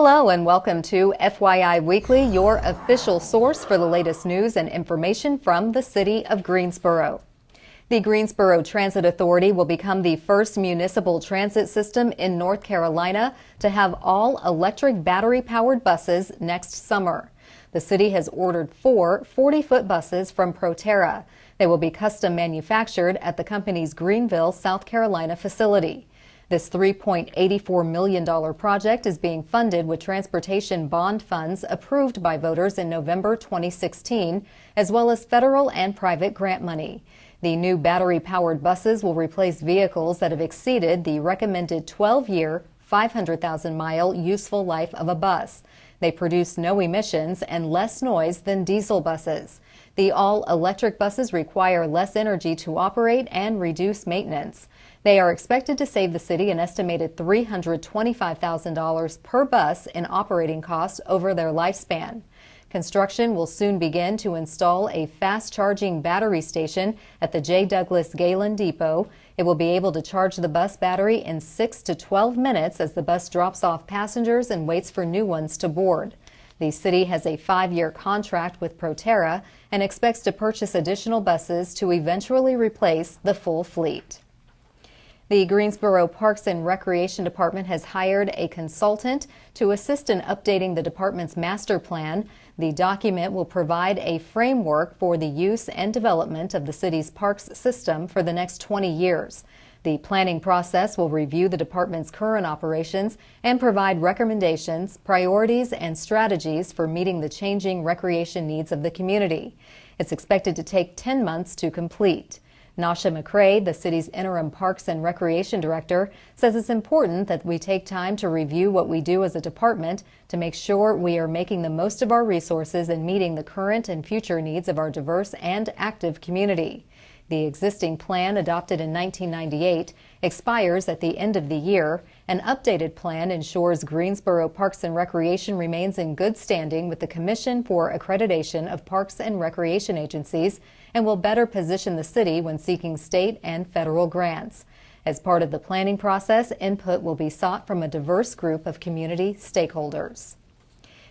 Hello and welcome to FYI Weekly, your official source for the latest news and information from the city of Greensboro. The Greensboro Transit Authority will become the first municipal transit system in North Carolina to have all electric battery-powered buses next summer. The city has ordered 4 40-foot buses from Proterra. They will be custom manufactured at the company's Greenville, South Carolina facility. This $3.84 million project is being funded with transportation bond funds approved by voters in November 2016, as well as federal and private grant money. The new battery-powered buses will replace vehicles that have exceeded the recommended 12-year, 500,000-mile useful life of a bus. They produce no emissions and less noise than diesel buses. The all-electric buses require less energy to operate and reduce maintenance. They are expected to save the city an estimated $325,000 per bus in operating costs over their lifespan. Construction will soon begin to install a fast-charging battery station at the J. Douglas Galen Depot. It will be able to charge the bus battery in 6 to 12 minutes as the bus drops off passengers and waits for new ones to board. The city has a 5-year contract with Proterra and expects to purchase additional buses to eventually replace the full fleet. The Greensboro Parks and Recreation Department has hired a consultant to assist in updating the department's master plan. The document will provide a framework for the use and development of the city's parks system for the next 20 years. The planning process will review the department's current operations and provide recommendations, priorities, and strategies for meeting the changing recreation needs of the community. It's expected to take 10 months to complete. Nasha McCrae, the city's interim Parks and Recreation Director, says it's important that we take time to review what we do as a department to make sure we are making the most of our resources and meeting the current and future needs of our diverse and active community. The existing plan, adopted in 1998, expires at the end of the year. An updated plan ensures Greensboro Parks and Recreation remains in good standing with the Commission for Accreditation of Parks and Recreation Agencies and will better position the city when seeking state and federal grants. As part of the planning process, input will be sought from a diverse group of community stakeholders.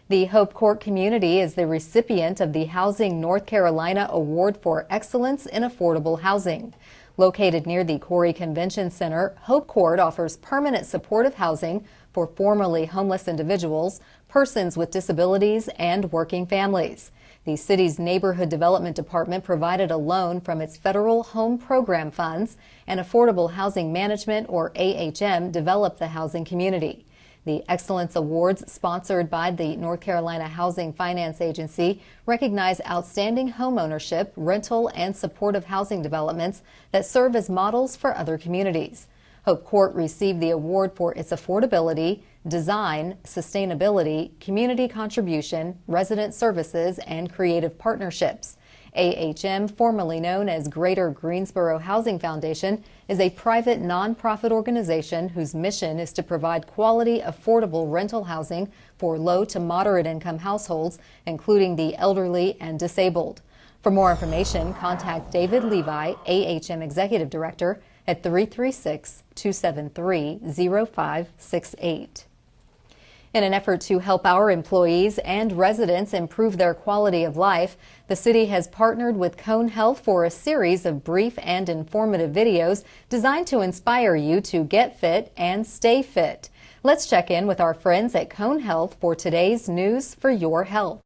The Hope Court community is the recipient of the Housing North Carolina Award for Excellence in Affordable Housing. Located near the Corey Convention Center, Hope Court offers permanent supportive housing for formerly homeless individuals, persons with disabilities, and working families. The city's Neighborhood Development Department provided a loan from its federal home program funds, and Affordable Housing Management, or AHM, developed the housing community. The Excellence Awards, sponsored by the North Carolina Housing Finance Agency, recognize outstanding homeownership, rental, and supportive housing developments that serve as models for other communities. Hope Court received the award for its affordability, design, sustainability, community contribution, resident services, and creative partnerships. AHM, formerly known as Greater Greensboro Housing Foundation, is a private nonprofit organization whose mission is to provide quality, affordable rental housing for low to moderate income households, including the elderly and disabled. For more information, contact David Levi, AHM Executive Director, at 336-273-0568. In an effort to help our employees and residents improve their quality of life, the city has partnered with Cone Health for a series of brief and informative videos designed to inspire you to get fit and stay fit. Let's check in with our friends at Cone Health for today's News for Your Health.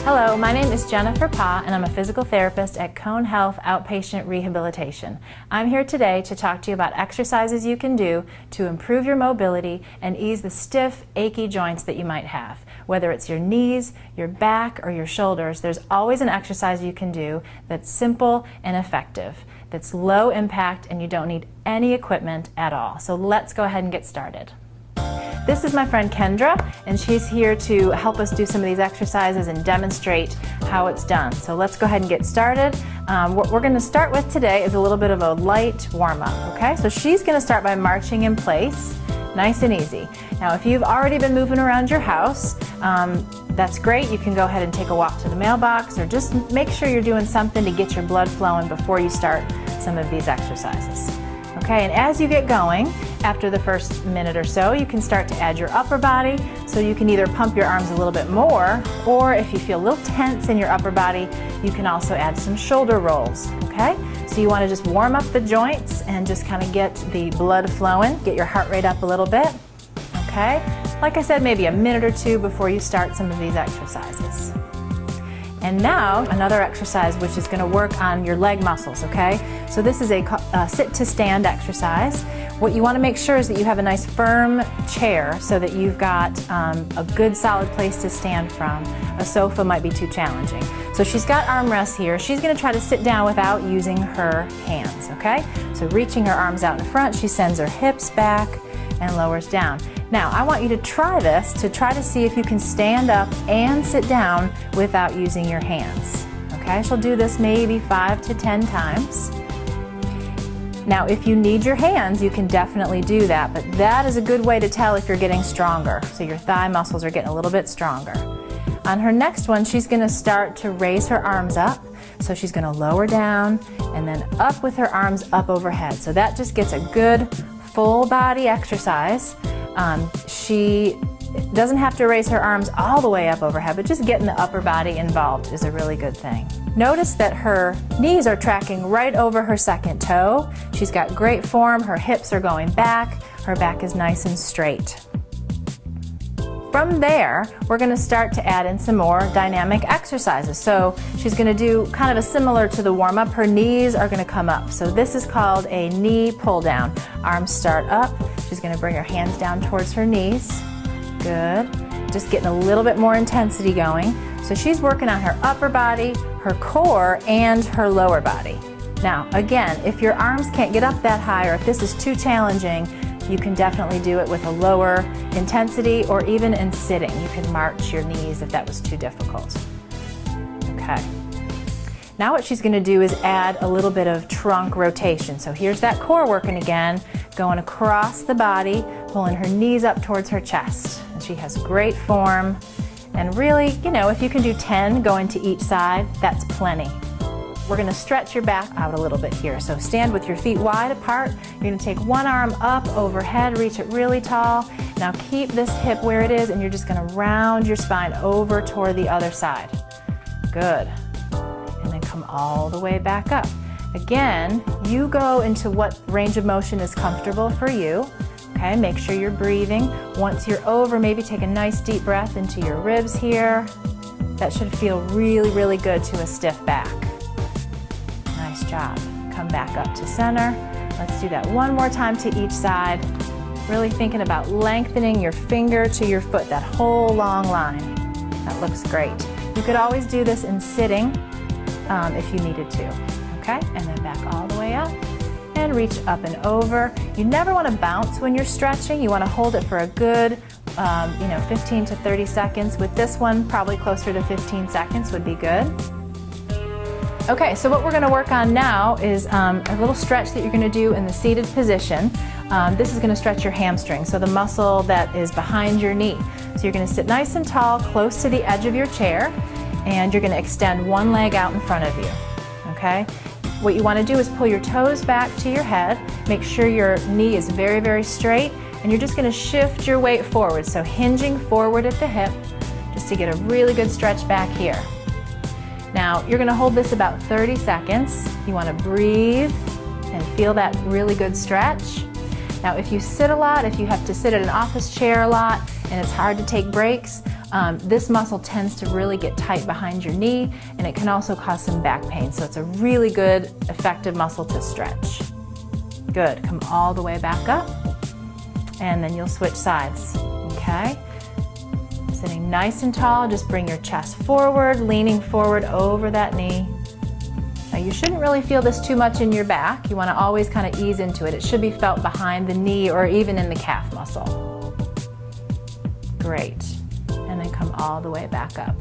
Hello, my name is Jennifer Pa, and I'm a physical therapist at Cone Health Outpatient Rehabilitation. I'm here today to talk to you about exercises you can do to improve your mobility and ease the stiff, achy joints that you might have. Whether it's your knees, your back, or your shoulders, there's always an exercise you can do that's simple and effective, that's low impact, and you don't need any equipment at all. So let's go ahead and get started. This is my friend Kendra, and she's here to help us do some of these exercises and demonstrate how it's done. So let's go ahead and get started. What we're going to start with today is a little bit of a light warm-up, okay? So she's going to start by marching in place, nice and easy. Now, if you've already been moving around your house, that's great. You can go ahead and take a walk to the mailbox, or just make sure you're doing something to get your blood flowing before you start some of these exercises. Okay, and as you get going, after the first minute or so, you can start to add your upper body. So you can either pump your arms a little bit more, or if you feel a little tense in your upper body, you can also add some shoulder rolls, okay? So you want to just warm up the joints and just kind of get the blood flowing, get your heart rate up a little bit, okay? Like I said, maybe a minute or two before you start some of these exercises. And now another exercise which is going to work on your leg muscles, okay? So this is a sit to stand exercise. What you want to make sure is that you have a nice firm chair so that you've got a good solid place to stand from. A sofa might be too challenging. So she's got armrests here. She's going to try to sit down without using her hands, okay? So reaching her arms out in front, she sends her hips back and lowers down. Now, I want you to try this to try to see if you can stand up and sit down without using your hands. Okay, she'll do this maybe 5 to 10 times. Now, if you need your hands, you can definitely do that, but that is a good way to tell if you're getting stronger. So your thigh muscles are getting a little bit stronger. On her next one, she's going to start to raise her arms up. So she's going to lower down and then up with her arms up overhead. So that just gets a good full body exercise. She doesn't have to raise her arms all the way up overhead, but just getting the upper body involved is a really good thing. Notice that her knees are tracking right over her second toe. She's got great form, her hips are going back, her back is nice and straight. From there, we're going to start to add in some more dynamic exercises. So she's going to do kind of a similar to the warm-up. Her knees are going to come up. So this is called a knee pull down. Arms start up. She's going to bring her hands down towards her knees. Good. Just getting a little bit more intensity going. So she's working on her upper body, her core, and her lower body. Now, again, if your arms can't get up that high or if this is too challenging, you can definitely do it with a lower intensity or even in sitting. You can march your knees if that was too difficult. Okay. Now what she's going to do is add a little bit of trunk rotation. So here's that core working again, going across the body, pulling her knees up towards her chest. And she has great form. And really, you know, if you can do 10 going to each side, that's plenty. We're going to stretch your back out a little bit here. So stand with your feet wide apart. You're going to take one arm up overhead, reach it really tall. Now keep this hip where it is and you're just going to round your spine over toward the other side. Good. And then come all the way back up. Again, you go into what range of motion is comfortable for you. Okay, make sure you're breathing. Once you're over, maybe take a nice deep breath into your ribs here. That should feel really, really good to a stiff back. Nice job. Come back up to center. Let's do that one more time to each side. Really thinking about lengthening your finger to your foot, that whole long line. That looks great. You could always do this in sitting if you needed to. Okay, and then back all the way up and reach up and over. You never want to bounce when you're stretching. You want to hold it for a good 15 to 30 seconds. With this one, probably closer to 15 seconds would be good. Okay, so what we're going to work on now is a little stretch that you're going to do in the seated position. This is going to stretch your hamstring, so the muscle that is behind your knee. So you're going to sit nice and tall, close to the edge of your chair, and you're going to extend one leg out in front of you. Okay? What you want to do is pull your toes back to your head, make sure your knee is very, very straight, and you're just going to shift your weight forward, so hinging forward at the hip, just to get a really good stretch back here. Now, you're going to hold this about 30 seconds. You want to breathe and feel that really good stretch. Now, if you sit a lot, if you have to sit at an office chair a lot and it's hard to take breaks, this muscle tends to really get tight behind your knee and it can also cause some back pain. So it's a really good, effective muscle to stretch. Good. Come all the way back up and then you'll switch sides. Okay? Sitting nice and tall, just bring your chest forward, leaning forward over that knee. Now you shouldn't really feel this too much in your back. You want to always kind of ease into it. It should be felt behind the knee or even in the calf muscle. Great. And then come all the way back up.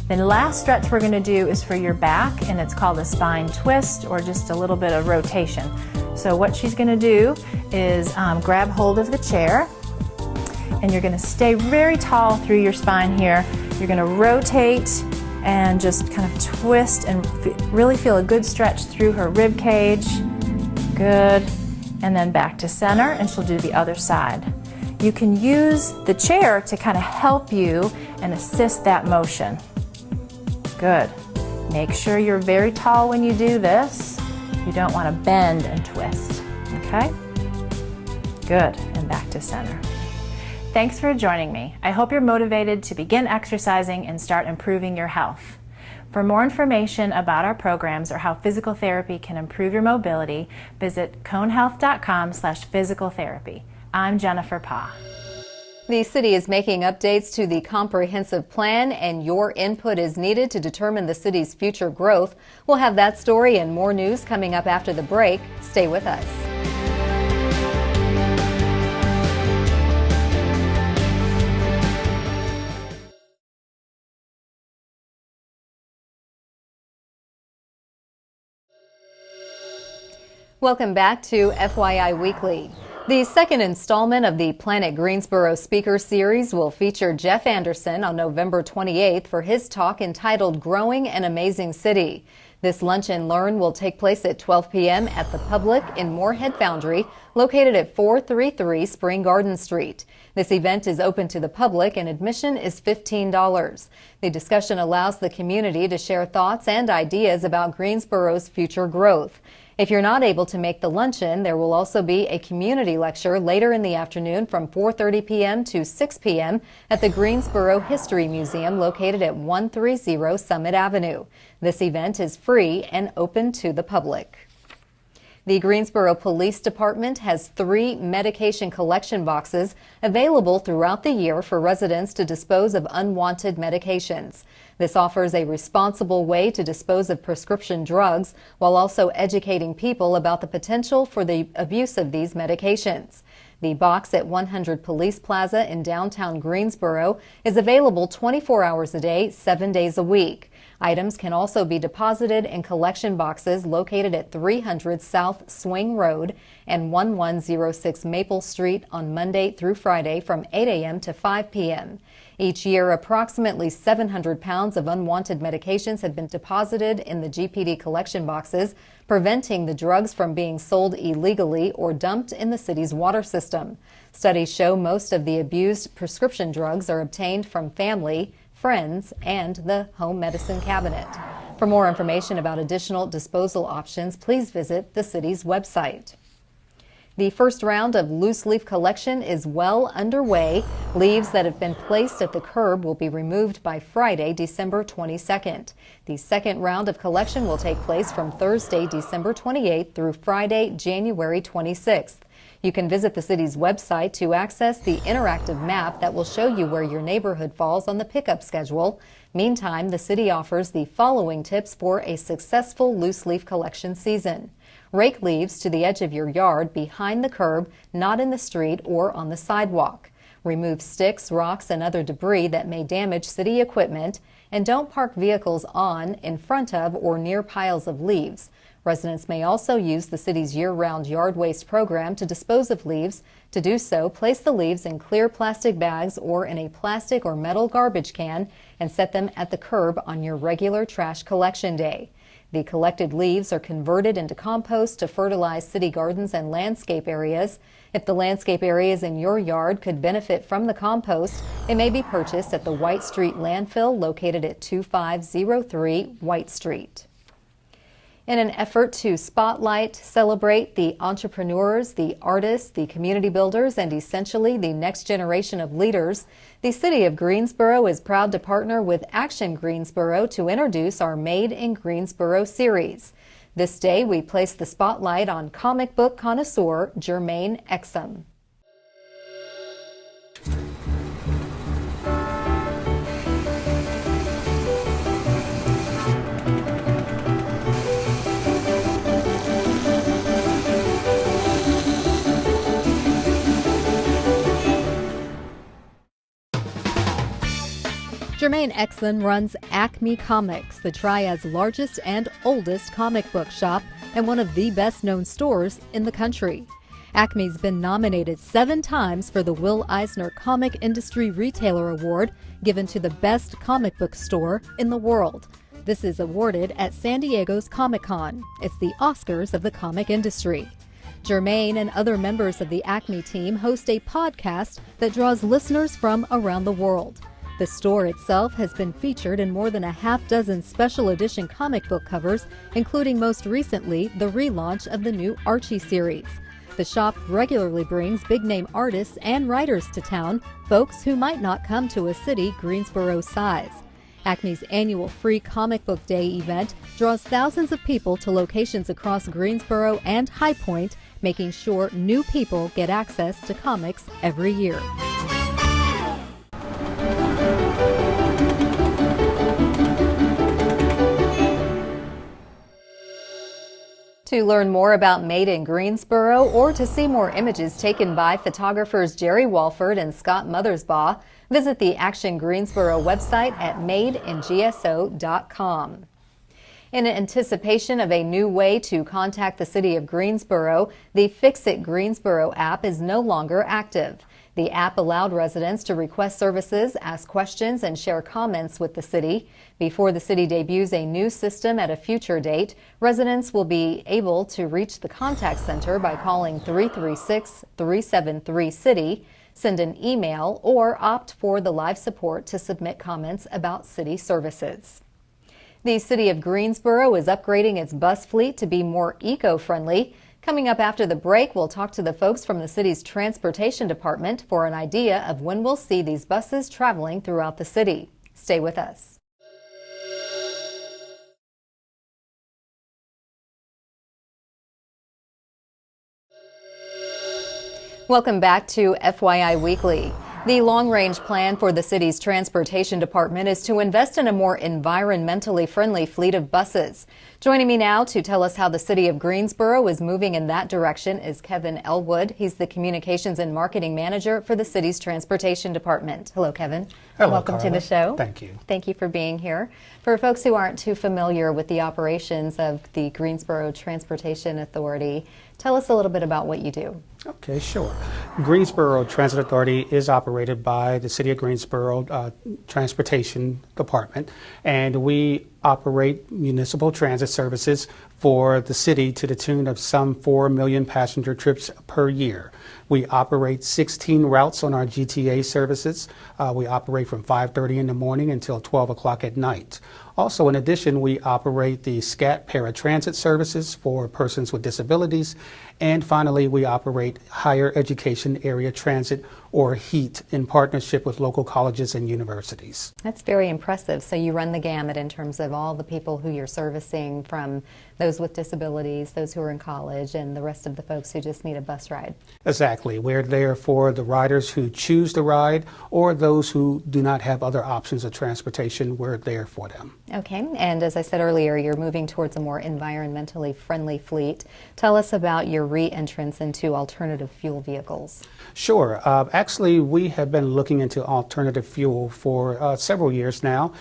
Then the last stretch we're going to do is for your back, and it's called a spine twist or just a little bit of rotation. So what she's going to do is grab hold of the chair, and you're going to stay very tall through your spine here. You're going to rotate and just kind of twist and really feel a good stretch through her rib cage. Good. And then back to center, and she'll do the other side. You can use the chair to kind of help you and assist that motion. Good. Make sure you're very tall when you do this. You don't want to bend and twist. Okay? Good. And back to center. Thanks for joining me. I hope you're motivated to begin exercising and start improving your health. For more information about our programs or how physical therapy can improve your mobility, visit conehealth.com/physical therapy. I'm Jennifer Pa. The city is making updates to the comprehensive plan, and your input is needed to determine the city's future growth. We'll have that story and more news coming up after the break. Stay with us. Welcome back to FYI Weekly. The second installment of the Planet Greensboro Speaker Series will feature Jeff Anderson on November 28th for his talk entitled Growing an Amazing City. This Lunch and Learn will take place at 12 p.m. at the Public in Moorhead Foundry, located at 433 Spring Garden Street. This event is open to the public and admission is $15. The discussion allows the community to share thoughts and ideas about Greensboro's future growth. If you're not able to make the luncheon, there will also be a community lecture later in the afternoon from 4:30 p.m. to 6 p.m. at the Greensboro History Museum located at 130 Summit Avenue. This event is free and open to the public. The Greensboro Police Department has 3 medication collection boxes available throughout the year for residents to dispose of unwanted medications. This offers a responsible way to dispose of prescription drugs while also educating people about the potential for the abuse of these medications. The box at 100 Police Plaza in downtown Greensboro is available 24 hours a day, 7 days a week. Items can also be deposited in collection boxes located at 300 South Swing Road and 1106 Maple Street on Monday through Friday from 8 a.m. to 5 p.m. Each year, approximately 700 pounds of unwanted medications have been deposited in the GPD collection boxes, preventing the drugs from being sold illegally or dumped in the city's water system. Studies show most of the abused prescription drugs are obtained from family, friends, and the home medicine cabinet. For more information about additional disposal options, please visit the city's website. The first round of loose leaf collection is well underway. Leaves that have been placed at the curb will be removed by Friday, December 22nd. The second round of collection will take place from Thursday, December 28th through Friday, January 26th. You can visit the city's website to access the interactive map that will show you where your neighborhood falls on the pickup schedule. Meantime, the city offers the following tips for a successful loose leaf collection season. Rake leaves to the edge of your yard behind the curb, not in the street or on the sidewalk. Remove sticks, rocks, and other debris that may damage city equipment, and don't park vehicles on, in front of, or near piles of leaves. Residents may also use the city's year-round yard waste program to dispose of leaves. To do so, place the leaves in clear plastic bags or in a plastic or metal garbage can and set them at the curb on your regular trash collection day. The collected leaves are converted into compost to fertilize city gardens and landscape areas. If the landscape areas in your yard could benefit from the compost, it may be purchased at the White Street landfill located at 2503 White Street. In an effort to spotlight, celebrate the entrepreneurs, the artists, the community builders, and essentially the next generation of leaders, the City of Greensboro is proud to partner with Action Greensboro to introduce our Made in Greensboro series. This day, we place the spotlight on comic book connoisseur Jermaine Exum. Jermaine Exum runs Acme Comics, the Triad's largest and oldest comic book shop and one of the best-known stores in the country. Acme's been nominated 7 times for the Will Eisner Comic Industry Retailer Award, given to the best comic book store in the world. This is awarded at San Diego's Comic-Con. It's the Oscars of the comic industry. Jermaine and other members of the Acme team host a podcast that draws listeners from around the world. The store itself has been featured in more than a half-dozen special edition comic book covers, including most recently the relaunch of the new Archie series. The shop regularly brings big-name artists and writers to town, folks who might not come to a city Greensboro's size. Acme's annual free Comic Book Day event draws thousands of people to locations across Greensboro and High Point, making sure new people get access to comics every year. To learn more about Made in Greensboro or to see more images taken by photographers Jerry Walford and Scott Mothersbaugh, visit the Action Greensboro website at madeingso.com. In anticipation of a new way to contact the city of Greensboro, the Fix It Greensboro app is no longer active. The app allowed residents to request services, ask questions, and share comments with the city. Before the city debuts a new system at a future date, residents will be able to reach the contact center by calling 336-373-CITY, send an email, or opt for the live support to submit comments about city services. The city of Greensboro is upgrading its bus fleet to be more eco-friendly. Coming up after the break, we'll talk to the folks from the city's transportation department for an idea of when we'll see these buses traveling throughout the city. Stay with us. Welcome back to FYI Weekly. The long-range plan for the city's transportation department is to invest in a more environmentally friendly fleet of buses. Joining me now to tell us how the city of Greensboro is moving in that direction is Kevin Elwood. He's the Communications and Marketing Manager for the city's transportation department. Hello, Kevin. Hello, welcome Carla. to the show. Thank you. Thank you for being here. For folks who aren't too familiar with the operations of the Greensboro Transportation Authority, tell us a little bit about what you do. Okay, sure. Greensboro Transit Authority is operated by the City of Greensboro Transportation Department, and we operate municipal transit services for the city to the tune of some 4 million passenger trips per year. We operate 16 routes on our GTA services. We operate from 5:30 in the morning until 12 o'clock at night. Also, in addition, we operate the SCAT paratransit services for persons with disabilities. And finally, we operate higher education area transit, or HEAT, in partnership with local colleges and universities. That's very impressive. So you run the gamut in terms of all the people who you're servicing, from those with disabilities, those who are in college, and the rest of the folks who just need a bus ride. Exactly. We're there for the riders who choose to ride or those who do not have other options of transportation. We're there for them. Okay, and as I said earlier, you're moving towards a more environmentally friendly fleet. Tell us about your re-entrance into alternative fuel vehicles. Sure. Actually, we have been looking into alternative fuel for several years now.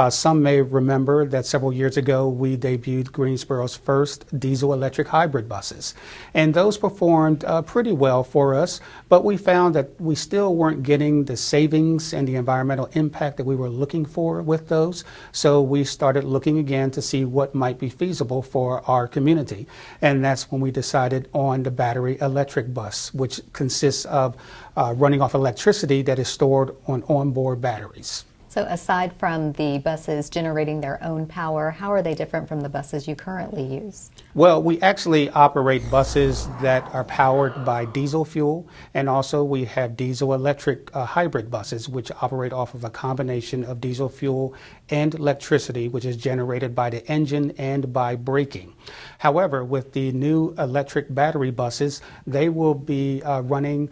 Some may remember that several years ago we debuted Greensboro's first diesel-electric hybrid buses, and those performed pretty well for us, but we found that we still weren't getting the savings and the environmental impact that we were looking for with those, so we started looking again to see what might be feasible for our community, and that's when we decided on the battery electric bus, which consists of running off electricity that is stored on onboard batteries. So aside from the buses generating their own power, how are they different from the buses you currently use? Well, we actually operate buses that are powered by diesel fuel, and also we have diesel-electric hybrid buses, which operate off of a combination of diesel fuel and electricity, which is generated by the engine and by braking. However, with the new electric battery buses, they will be running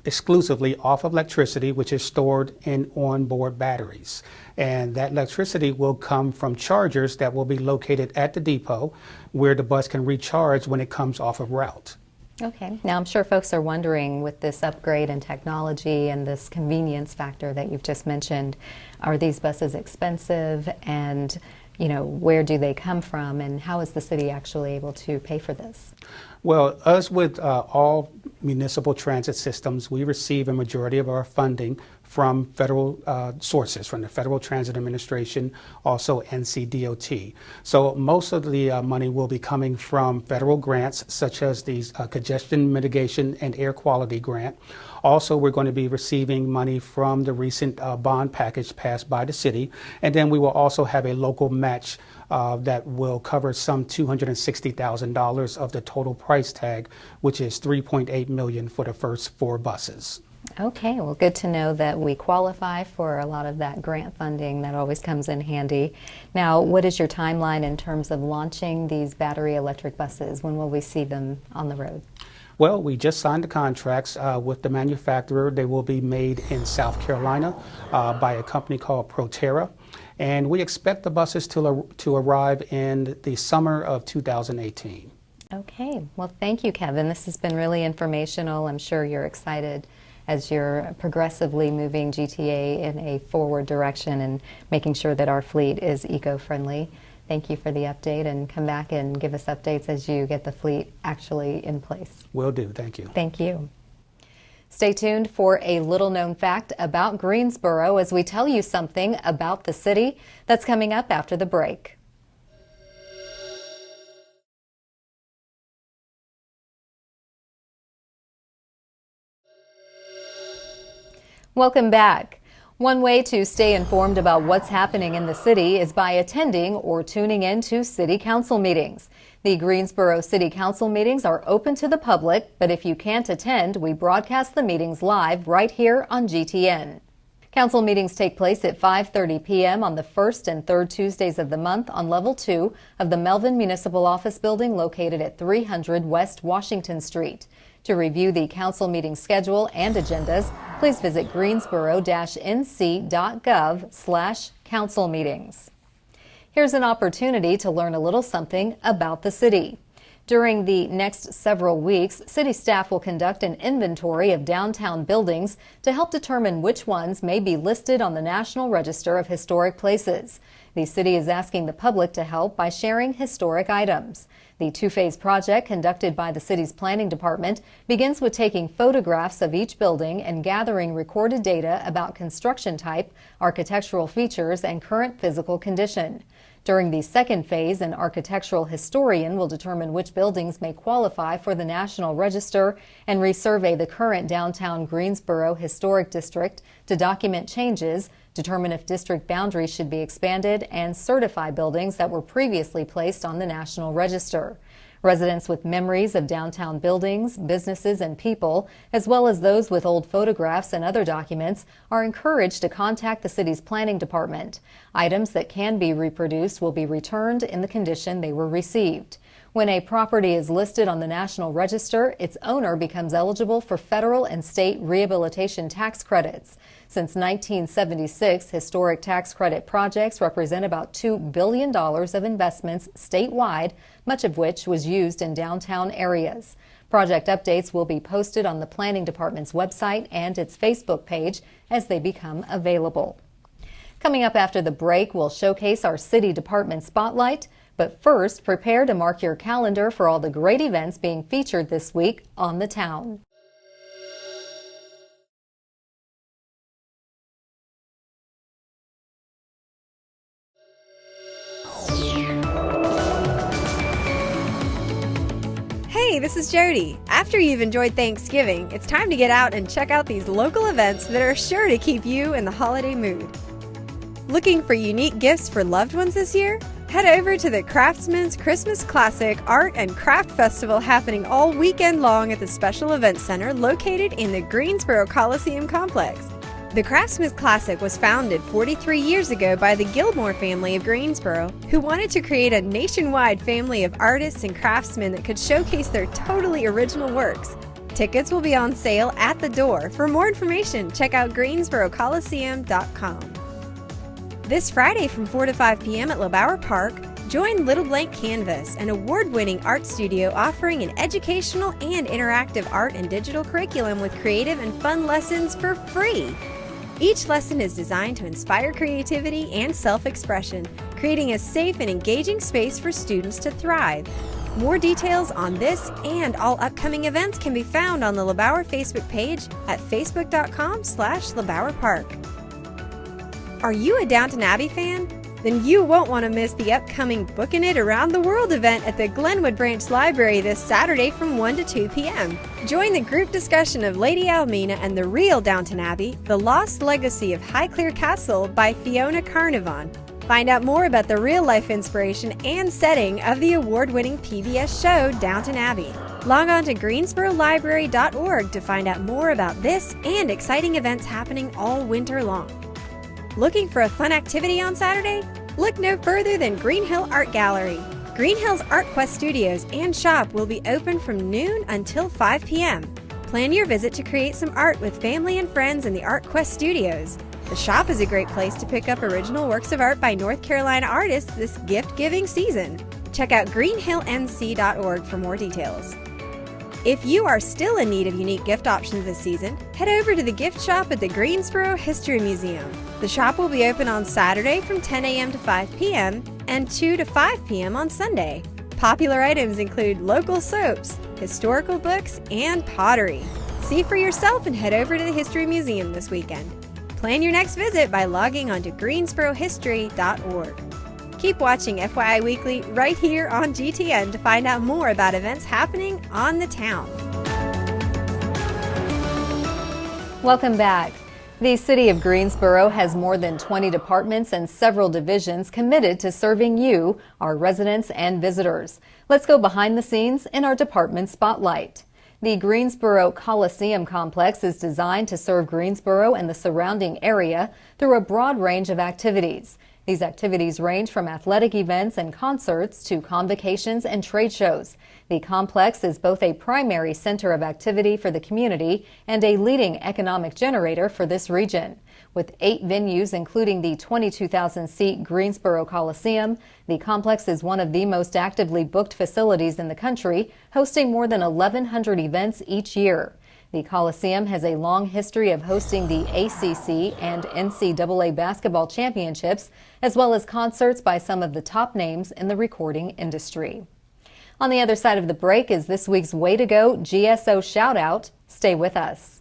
exclusively off of electricity, which is stored in onboard batteries. And that electricity will come from chargers that will be located at the depot, where the bus can recharge when it comes off of route. Okay. Now, I'm sure folks are wondering, with this upgrade in technology and this convenience factor that you've just mentioned, are these buses expensive? And where do they come from, and how is the city actually able to pay for this? Well, as with all municipal transit systems, we receive a majority of our funding from federal sources, from the Federal Transit Administration, also NCDOT. So most of the money will be coming from federal grants, such as the Congestion Mitigation and Air Quality Grant. Also, we're going to be receiving money from the recent bond package passed by the city. And then we will also have a local match that will cover some $260,000 of the total price tag, which is $3.8 million for the first 4 buses. Okay, well, good to know that we qualify for a lot of that grant funding. That always comes in handy. Now, what is your timeline in terms of launching these battery electric buses? When will we see them on the road? Well, we just signed the contracts with the manufacturer. They will be made in South Carolina by a company called Proterra. And we expect the buses to arrive in the summer of 2018. Okay, well, thank you, Kevin. This has been really informational. I'm sure you're excited as you're progressively moving GTA in a forward direction and making sure that our fleet is eco-friendly. Thank you for the update, and come back and give us updates as you get the fleet actually in place. Will do. Thank you. Thank you. Stay tuned for a little-known fact about Greensboro as we tell you something about the city. That's coming up after the break. Welcome back. One way to stay informed about what's happening in the city is by attending or tuning in to city council meetings. The Greensboro City Council meetings are open to the public, but if you can't attend, we broadcast the meetings live right here on GTN. Council meetings take place at 5:30 p.m. on the first and third Tuesdays of the month on Level 2 of the Melvin Municipal Office Building located at 300 West Washington Street. To review the council meeting schedule and agendas, please visit greensboro-nc.gov/council meetings. Here's an opportunity to learn a little something about the city. During the next several weeks, city staff will conduct an inventory of downtown buildings to help determine which ones may be listed on the National Register of Historic Places. The city is asking the public to help by sharing historic items. The two-phase project conducted by the city's planning department begins with taking photographs of each building and gathering recorded data about construction type, architectural features, and current physical condition. During the second phase, an architectural historian will determine which buildings may qualify for the National Register and resurvey the current downtown Greensboro Historic District to document changes, determine if district boundaries should be expanded, and certify buildings that were previously placed on the National Register. Residents with memories of downtown buildings, businesses, and people, as well as those with old photographs and other documents, are encouraged to contact the city's planning department. Items that can be reproduced will be returned in the condition they were received. When a property is listed on the National Register, its owner becomes eligible for federal and state rehabilitation tax credits. Since 1976, historic tax credit projects represent about $2 billion of investments statewide, much of which was used in downtown areas. Project updates will be posted on the Planning Department's website and its Facebook page as they become available. Coming up after the break, we'll showcase our City Department Spotlight. But first, prepare to mark your calendar for all the great events being featured this week on the town. Hey, this is Jody. After you've enjoyed Thanksgiving, it's time to get out and check out these local events that are sure to keep you in the holiday mood. Looking for unique gifts for loved ones this year? Head over to the Craftsman's Christmas Classic Art and Craft Festival happening all weekend long at the Special Events Center located in the Greensboro Coliseum Complex. The Craftsman's Classic was founded 43 years ago by the Gilmore family of Greensboro, who wanted to create a nationwide family of artists and craftsmen that could showcase their totally original works. Tickets will be on sale at the door. For more information, check out GreensboroColiseum.com. This Friday from 4 to 5 p.m. at LeBauer Park, join Little Blank Canvas, an award-winning art studio offering an educational and interactive art and digital curriculum with creative and fun lessons for free. Each lesson is designed to inspire creativity and self-expression, creating a safe and engaging space for students to thrive. More details on this and all upcoming events can be found on the LeBauer Facebook page at facebook.com/LeBauer Park. Are you a Downton Abbey fan? Then you won't want to miss the upcoming Bookin' It Around the World event at the Glenwood Branch Library this Saturday from 1 to 2 p.m. Join the group discussion of Lady Almina and the real Downton Abbey, The Lost Legacy of Highclere Castle by Fiona Carnarvon. Find out more about the real-life inspiration and setting of the award-winning PBS show Downton Abbey. Log on to greensborolibrary.org to find out more about this and exciting events happening all winter long. Looking for a fun activity on Saturday? Look no further than Green Hill Art Gallery. Green Hill's Art Quest Studios and shop will be open from noon until 5 p.m. Plan your visit to create some art with family and friends in the Art Quest Studios. The shop is a great place to pick up original works of art by North Carolina artists this gift-giving season. Check out greenhillnc.org for more details. If you are still in need of unique gift options this season, head over to the gift shop at the Greensboro History Museum. The shop will be open on Saturday from 10 a.m. to 5 p.m. and 2 to 5 p.m. on Sunday. Popular items include local soaps, historical books, and pottery. See for yourself and head over to the History Museum this weekend. Plan your next visit by logging on to greensborohistory.org. Keep watching FYI Weekly right here on GTN to find out more about events happening on the town. Welcome back. The City of Greensboro has more than 20 departments and several divisions committed to serving you, our residents and visitors. Let's go behind the scenes in our department spotlight. The Greensboro Coliseum Complex is designed to serve Greensboro and the surrounding area through a broad range of activities. These activities range from athletic events and concerts to convocations and trade shows. The complex is both a primary center of activity for the community and a leading economic generator for this region. With 8 venues, including the 22,000-seat Greensboro Coliseum, the complex is one of the most actively booked facilities in the country, hosting more than 1,100 events each year. The Coliseum has a long history of hosting the ACC and NCAA basketball championships, as well as concerts by some of the top names in the recording industry. On the other side of the break is this week's Way to Go GSO Shoutout. Stay with us.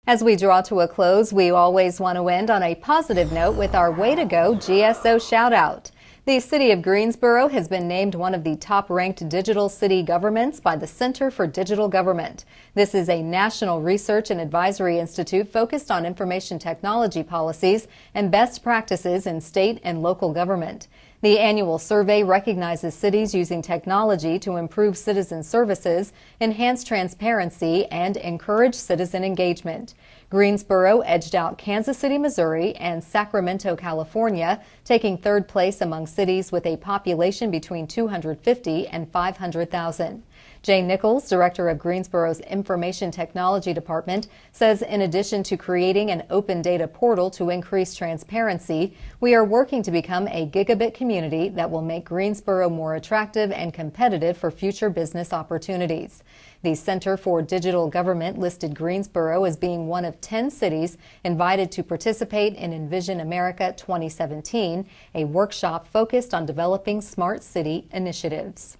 As we draw to a close, we always want to end on a positive note with our Way to Go GSO Shoutout. The City of Greensboro has been named one of the top-ranked digital city governments by the Center for Digital Government. This is a national research and advisory institute focused on information technology policies and best practices in state and local government. The annual survey recognizes cities using technology to improve citizen services, enhance transparency, and encourage citizen engagement. Greensboro edged out Kansas City, Missouri, and Sacramento, California, taking third place among cities with a population between 250 and 500,000. Jay Nichols, director of Greensboro's Information Technology Department, says in addition to creating an open data portal to increase transparency, we are working to become a gigabit community that will make Greensboro more attractive and competitive for future business opportunities. The Center for Digital Government listed Greensboro as being one of 10 cities invited to participate in Envision America 2017, a workshop focused on developing smart city initiatives.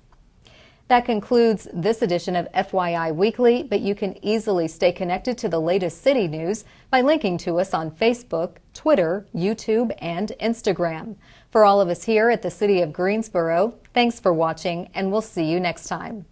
That concludes this edition of FYI Weekly, but you can easily stay connected to the latest city news by linking to us on Facebook, Twitter, YouTube, and Instagram. For all of us here at the City of Greensboro, thanks for watching, and we'll see you next time.